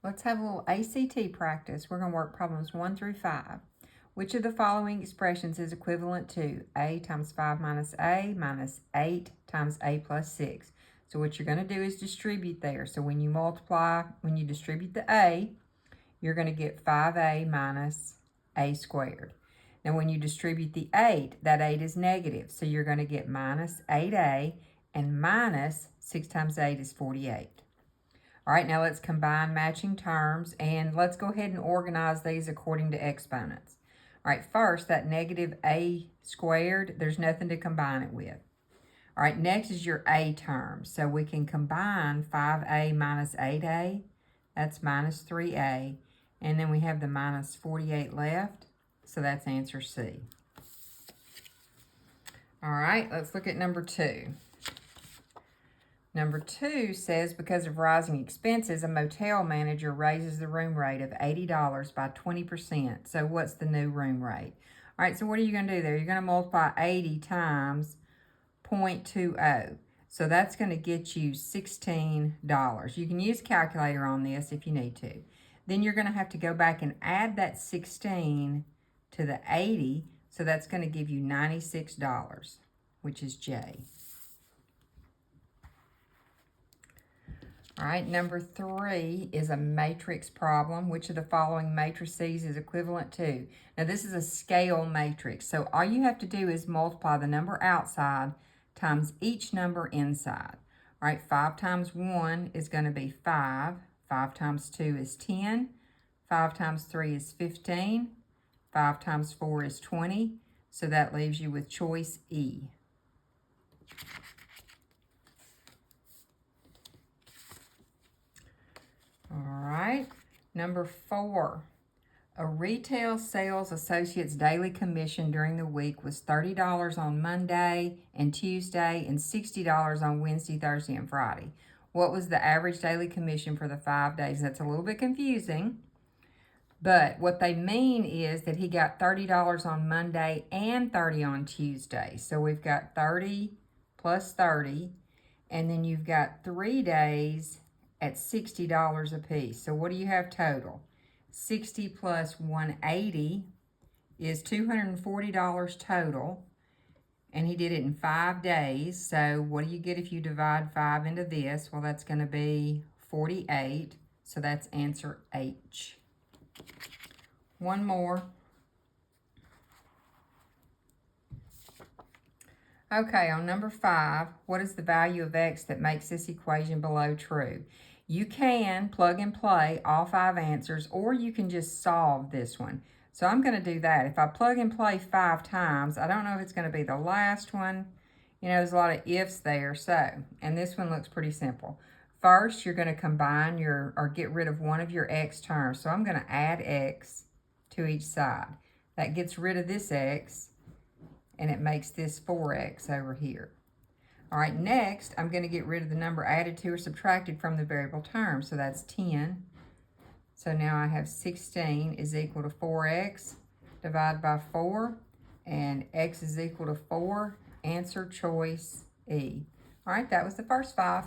Let's have a little ACT practice. We're going to work problems 1 through 5. Which of the following expressions is equivalent to a times 5 minus 8 times a plus 6? So what you're going to do is distribute there. So when you distribute the a, you're going to get 5a minus a squared. Now when you distribute the 8, that 8 is negative. So you're going to get minus 8a, and minus 6 times 8 is 48. All right, now let's combine matching terms, and let's go ahead and organize these according to exponents. All right, first, that negative a squared, there's nothing to combine it with. All right, next is your a term. So we can combine 5a minus 8a, that's minus 3a, and then we have the minus 48 left, so that's answer C. All right, let's look at number 2. Number 2 says, because of rising expenses, a motel manager raises the room rate of $80 by 20%. So what's the new room rate? All right, so what are you going to do there? You're going to multiply 80 times 0.20. So that's going to get you $16. You can use a calculator on this if you need to. Then you're going to have to go back and add that 16 to the 80. So that's going to give you $96, which is J. All right, number 3 is a matrix problem. Which of the following matrices is equivalent to? Now, this is a scale matrix, so all you have to do is multiply the number outside times each number inside. All right, 5 times 1 is going to be 5. 5 times 2 is 10. 5 times 3 is 15. 5 times 4 is 20. So that leaves you with choice E. All right, number 4. A retail sales associate's daily commission during the week was $30 on Monday and Tuesday and $60 on Wednesday, Thursday, and Friday. What was the average daily commission for the 5 days? That's a little bit confusing, but what they mean is that he got $30 on Monday and $30 on Tuesday. So we've got 30 plus 30, and then you've got 3 days at $60 a piece. So what do you have total? 60 plus 180 is $240 total, and he did it in 5 days. So what do you get if you divide 5 into this? Well, that's going to be 48. So that's answer H. One more. Okay, on number 5, what is the value of x that makes this equation below true? You can plug and play all 5 answers, or you can just solve this one. So I'm going to do that. If I plug and play 5 times, I don't know if it's going to be the last one. You know, there's a lot of ifs there. So, and this one looks pretty simple. First, you're going to combine or get rid of one of your x terms. So I'm going to add x to each side. That gets rid of this x, and it makes this 4x over here. All right, next, I'm going to get rid of the number added to or subtracted from the variable term. So that's 10. So now I have 16 is equal to 4x divided by 4, and x is equal to 4. Answer choice E. All right, that was the first 5.